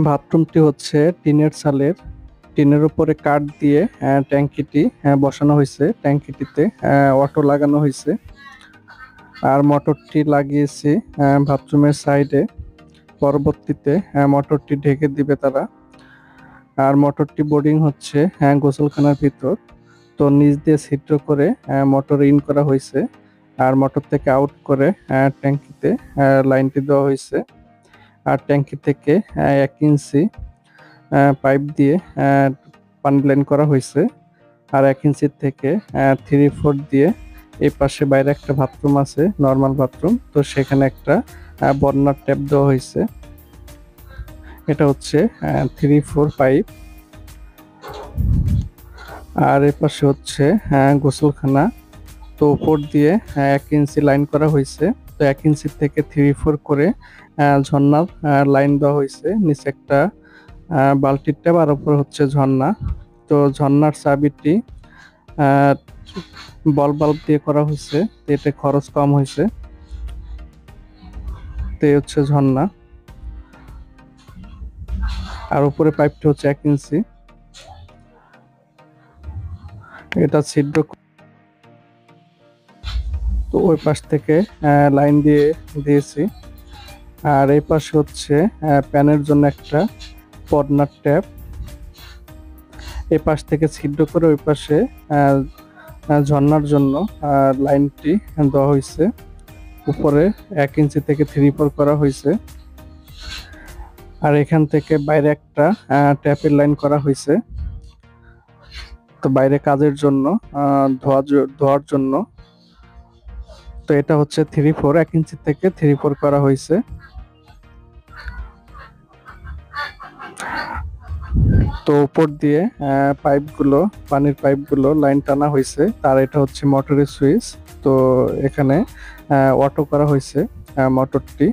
বাথরুমটি হচ্ছে টিনের চালের। টিনের উপরে কাঠ দিয়ে ট্যাঙ্কিটি বসানো হয়েছে। ট্যাঙ্কিটিতে অটো লাগানো হয়েছে। আর মোটরটি লাগিয়েছি বাথরুমের সাইডে। পরবর্তীতে মোটরটি ঢেকে দিবে তারা। আর মোটরটি বোর্ডিং হচ্ছে গোসলখানার ভিতর। তো নিচ দিয়ে ছিদ্র করে মোটর ইন করা হয়েছে। আর মোটর থেকে আউট করে ট্যাঙ্কিতে লাইনটি দেওয়া হয়েছে। আর ট্যাঙ্কি থেকে 1 ইঞ্চি পাইপ দিয়ে পানি লাইন করা হয়েছে। আর 1 ইঞ্চি থেকে 3/4 দিয়ে এই পাশে বাইরে একটা বাথরুম আছে, নর্মাল বাথরুম। তো সেখানে একটা বর্নার ট্যাপ দেওয়া হয়েছে। এটা হচ্ছে 3/4 পাইপ। আর এ পাশে হচ্ছে গোসলখানা। তো উপর দিয়ে 1 ইঞ্চি লাইন করা হয়েছে। তো 1 ইঞ্চি থেকে 3/4 করে ঝর্ণার লাইন দেওয়া হয়েছে। নিচে একটা বালতির ট্যাপ আর উপর হচ্ছে ঝর্ণা। তো ঝর্ণার চাবিটি বল বাল্ব দিয়ে করা হয়েছে। তো এতে খরচ কম হয়েছে। তো এই হচ্ছে ঝর্ণা। আর উপরে পাইপটি হচ্ছে 1 ইঞ্চি। এটা ছিদ্র। তো ওই পাশ থেকে লাইন দিয়েছি। আর এই পাশে হচ্ছে প্যানের জন্য একটা পর্নার ট্যাপ। এই পাশ থেকে ছিদ্র করে ওই পাশে ঝর্ণার জন্য লাইনটি দেওয়া হয়েছে। উপরে 1 ইঞ্চি থেকে 3/4 করা হয়েছে। আর এখান থেকে বাইরে একটা ট্যাপের লাইন করা হয়েছে। তো বাইরে কাজের জন্য ধোয়ার জন্য। তো এটা হচ্ছে 3/4, 1 ইঞ্চি থেকে 3/4 করা হয়েছে। তো উপর দিয়ে পানির পাইপগুলো লাইন টানা হয়েছে। তার এটা হচ্ছে মোটরের সুইচ। তো এখানে অটো করা হয়েছে মোটরটি।